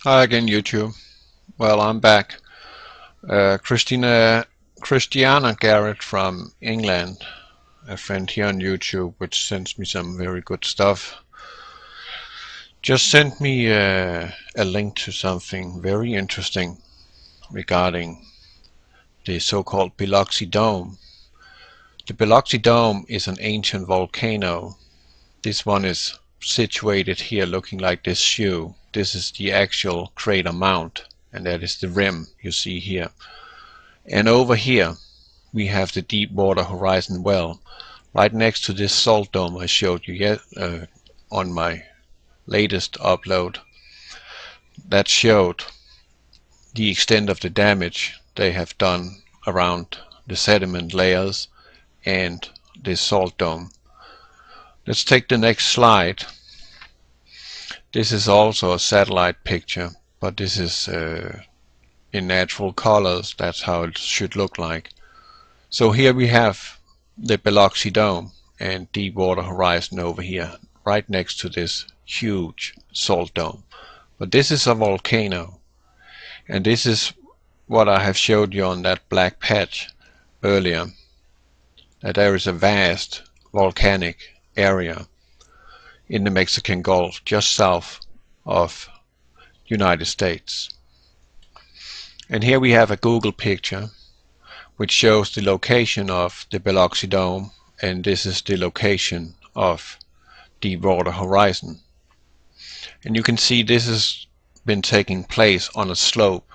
Hi again, YouTube. Well, I'm back. Christiana Garrett from England, a friend here on YouTube, which sends me some very good stuff, just sent me a link to something very interesting regarding the so-called Biloxi Dome. The Biloxi Dome is an ancient volcano. This one is situated here looking like this shoe. This is the actual crater mount, and that is the rim you see here. And over here we have the Deepwater Horizon well, right next to this salt dome I showed you on my latest upload. That showed the extent of the damage they have done around the sediment layers and this salt dome. Let's take the next slide. This is also a satellite picture, but this is in natural colors. That's how it should look like. So here we have the Biloxi Dome and Deepwater Horizon over here, right next to this huge salt dome. But this is a volcano, and this is what I have showed you on that black patch earlier, that there is a vast volcanic area in the Mexican Gulf just south of United States. And here we have a Google picture which shows the location of the Biloxi Dome, and this is the location of Deepwater Horizon. And you can see this has been taking place on a slope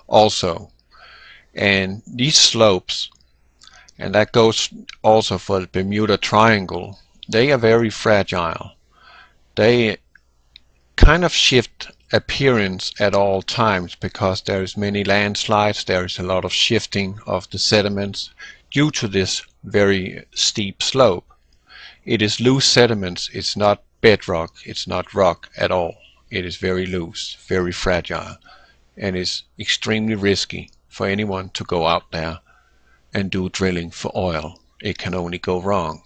also, and these slopes, and that goes also for the Bermuda Triangle, they are very fragile. They kind of shift appearance at all times because there is many landslides, there is a lot of shifting of the sediments due to this very steep slope. It is loose sediments, it's not bedrock, it's not rock at all. It is very loose, very fragile, and is extremely risky for anyone to go out there and do drilling for oil. It can only go wrong,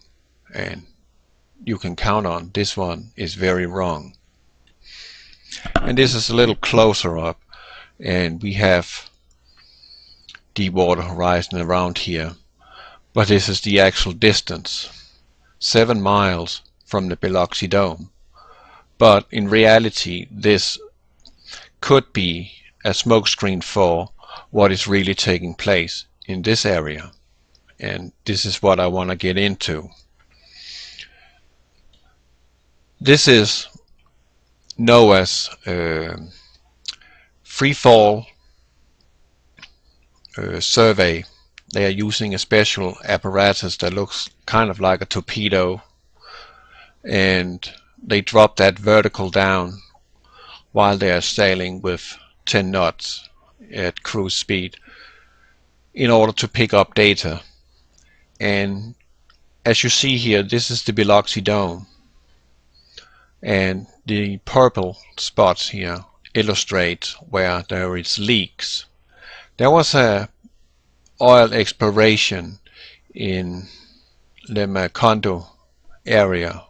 and you can count on this one is very wrong. And this is a little closer up, and we have Deepwater Horizon around here, but this is the actual distance, 7 miles from the Biloxi Dome. But in reality this could be a smokescreen for what is really taking place in this area, and this is what I want to get into. This is NOAA's free fall survey. They are using a special apparatus that looks kind of like a torpedo, and they drop that vertical down while they are sailing with 10 knots at cruise speed in order to pick up data. And as you see here, this is the Biloxi Dome, and the purple spots here illustrate where there is leaks. There was a oil exploration in the Macondo area,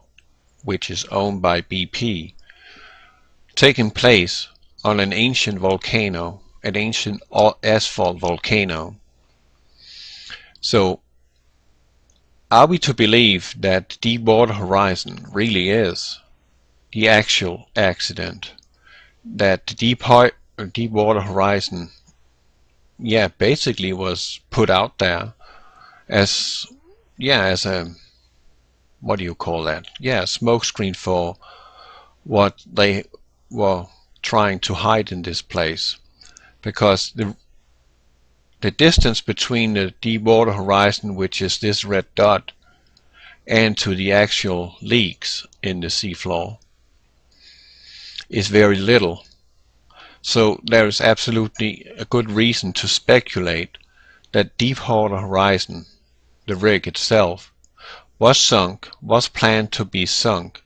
which is owned by BP, taking place on an ancient volcano, an ancient asphalt volcano. So are we to believe that Deepwater Horizon really is the actual accident, that the Deepwater Horizon basically was put out there as a, what do you call that, smokescreen for what they were trying to hide in this place? Because the distance between the Deepwater Horizon, which is this red dot, and to the actual leaks in the seafloor is very little. So there is absolutely a good reason to speculate that Deepwater Horizon, the rig itself, was planned to be sunk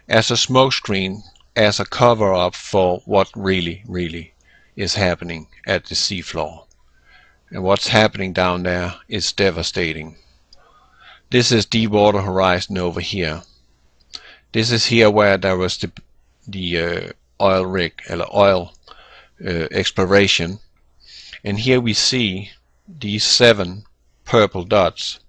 as a smokescreen, as a cover-up for what really is happening at the seafloor. And what's happening down there is devastating. This is Deepwater Horizon over here. This is here where there was the oil rig, or oil exploration. And here we see these 7 purple dots.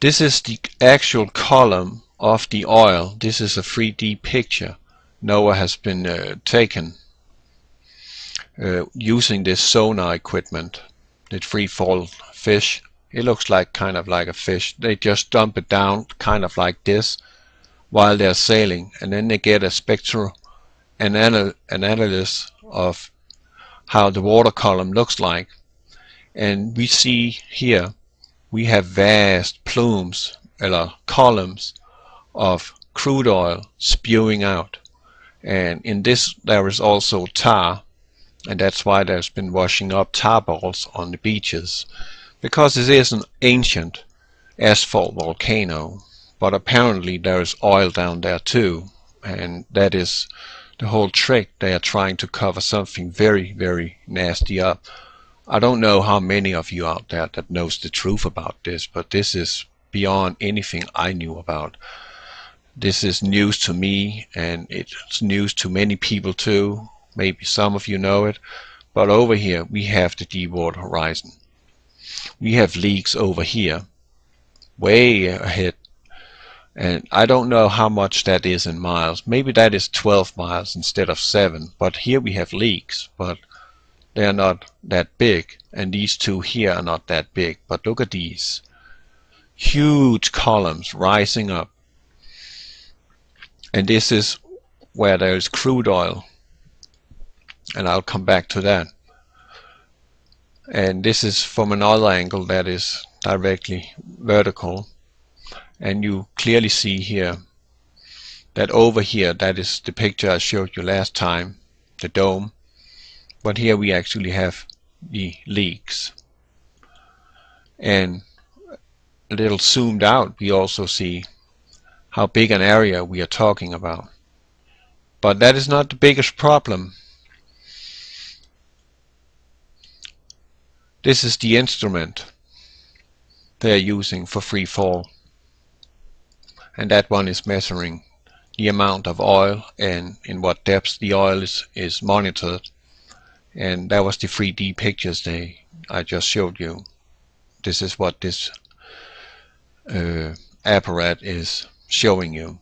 This is the actual column of the oil. This is a 3D picture NOAA has been taken using this sonar equipment. The free fall fish. It looks like kind of like a fish. They just dump it down kind of like this while they're sailing, and then they get a spectral analysis of how the water column looks like. And we see here we have vast plumes or columns of crude oil spewing out, and in this there is also tar, and that's why there's been washing up tar balls on the beaches, because it is an ancient asphalt volcano. But apparently there is oil down there too, and that is the whole trick. They are trying to cover something very, very nasty up. I don't know how many of you out there that knows the truth about this, but this is beyond anything I knew about. This is news to me, and it's news to many people too. Maybe some of you know it, but over here we have the Deepwater Horizon. We have leaks over here, way ahead, and I don't know how much that is in miles. Maybe that is 12 miles instead of 7, but here we have leaks, but they are not that big, and these two here are not that big. But look at these huge columns rising up, and this is where there is crude oil, and I'll come back to that. And this is from another angle that is directly vertical, and you clearly see here that over here, that is the picture I showed you last time, the dome. But here we actually have the leaks, and a little zoomed out we also see how big an area we are talking about. But that is not the biggest problem. This is the instrument they are using for free fall, and that one is measuring the amount of oil and in what depth the oil is monitored. And that was the 3D pictures I just showed you. This is what this apparatus is showing you.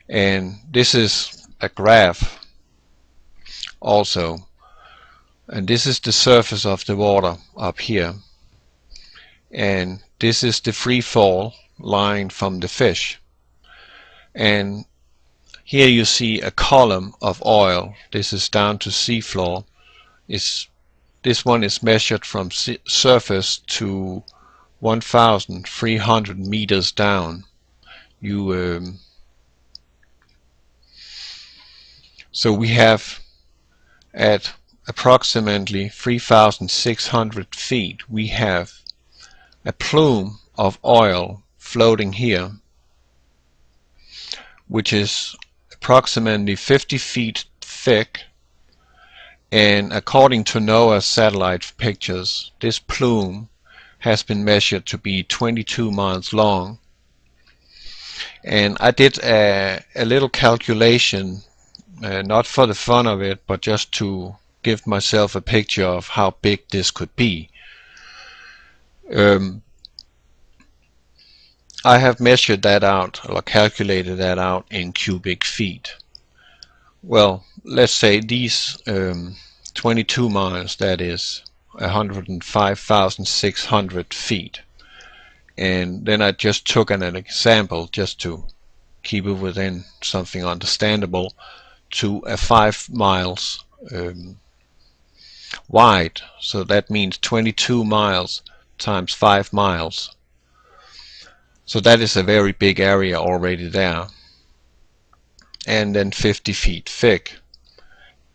And this is a graph also. And this is the surface of the water up here. And this is the free fall line from the fish. And here you see a column of oil. This is down to seafloor. This one is measured from surface to 1,300 meters down. So we have at approximately 3,600 feet, we have a plume of oil floating here, which is approximately 50 feet thick, and according to NOAA's satellite pictures, this plume has been measured to be 22 miles long. And I did a little calculation, not for the fun of it, but just to give myself a picture of how big this could be. I have measured that out, or calculated that out in cubic feet. Well, let's say these 22 miles, that is 105,600 feet. And then I just took an example, just to keep it within something understandable, to a 5 miles wide. So that means 22 miles times 5 miles. So that is a very big area already there. And then 50 feet thick.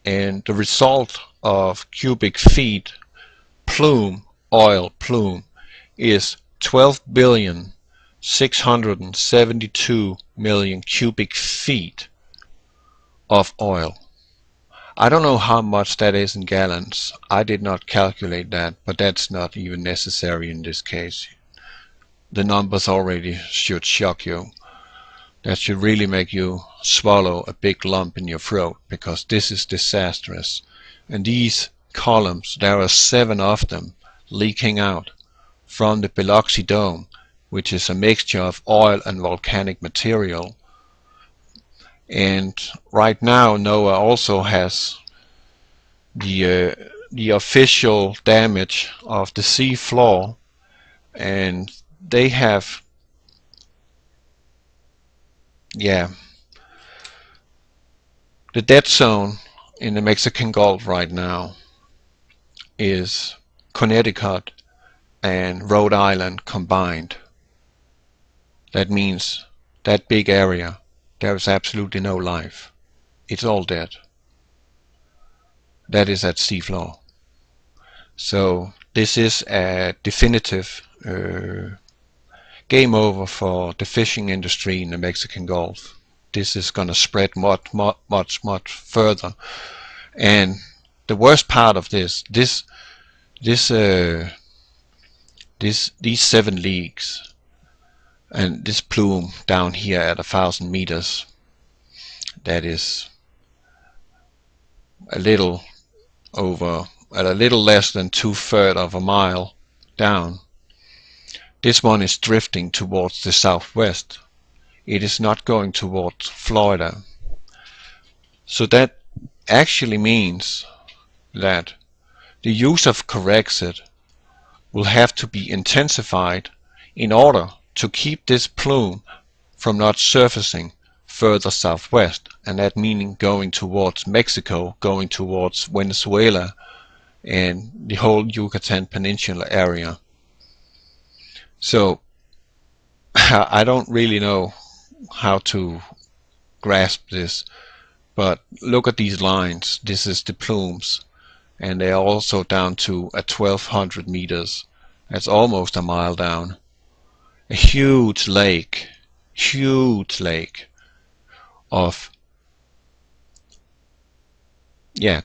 And the result of cubic feet plume, oil plume, is 12,672,000,000 cubic feet of oil. I don't know how much that is in gallons. I did not calculate that, but that's not even necessary in this case. The numbers already should shock you. That should really make you swallow a big lump in your throat, because this is disastrous. And these columns, there are 7 of them leaking out from the Biloxi Dome, which is a mixture of oil and volcanic material. And right now NOAA also has the official damage of the sea floor, and they have, yeah, the dead zone in the Mexican Gulf right now is Connecticut and Rhode Island combined. That means that big area, there is absolutely no life. It's all dead. That is at seafloor. So this is a definitive game over for the fishing industry in the Mexican Gulf. This is going to spread much further. And the worst part of these 7 leagues and this plume down here at 1,000 meters, that is a little less than 2/3 of a mile down. This one is drifting towards the southwest. It is not going towards Florida. So that actually means that the use of Corexit will have to be intensified in order to keep this plume from not surfacing further southwest, and that meaning going towards Mexico, going towards Venezuela and the whole Yucatan Peninsula area. So I don't really know how to grasp this, but look at these lines. This is the plumes, and they are also down to at 1,200 meters. That's almost a mile down. A huge lake of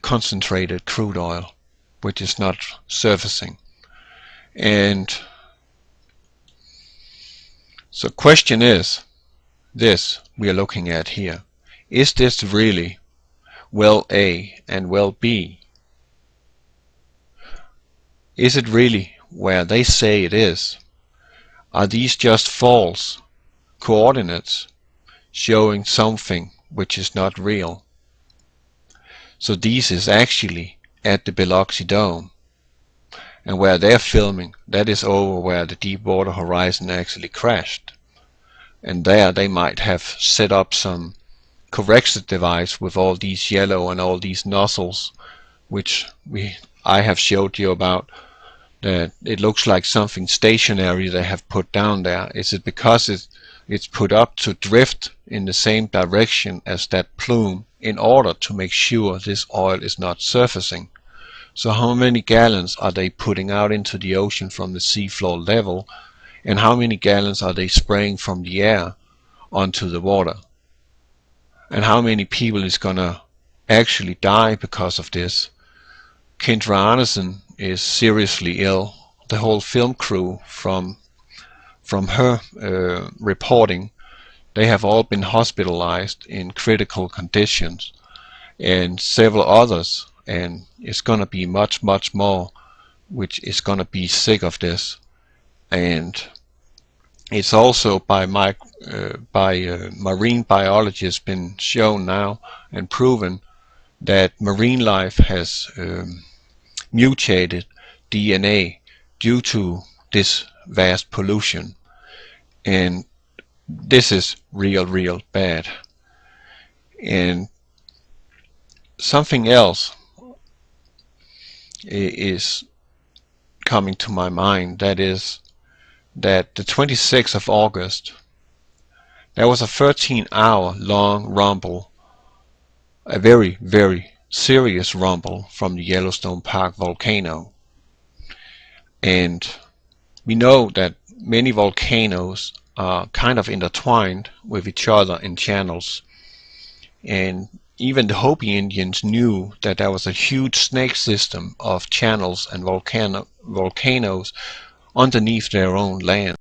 concentrated crude oil, which is not surfacing. And so question is this we are looking at here. Is this really well A and well B? Is it really where they say it is? Are these just false coordinates showing something which is not real? So this is actually at the Biloxi Dome, and where they're filming, that is over where the Deepwater Horizon actually crashed. And there they might have set up some Corexit device with all these yellow and all these nozzles, which I have showed you about, that it looks like something stationary they have put down there. Is it because it's put up to drift in the same direction as that plume in order to make sure this oil is not surfacing? So how many gallons are they putting out into the ocean from the seafloor level, and how many gallons are they spraying from the air onto the water? And how many people is gonna actually die because of this? Kendra Anderson is seriously ill. The whole film crew from her reporting, they have all been hospitalized in critical conditions, and several others, and it's gonna be much more which is gonna be sick of this. And it's also by marine biologists been shown now and proven that marine life has mutated DNA due to this vast pollution, and this is real bad. And something else is coming to my mind, that is that the 26th of August there was a 13-hour long rumble, a very serious rumble from the Yellowstone Park volcano. And we know that many volcanoes are kind of intertwined with each other in channels, and even the Hopi Indians knew that there was a huge snake system of channels and volcanoes underneath their own land.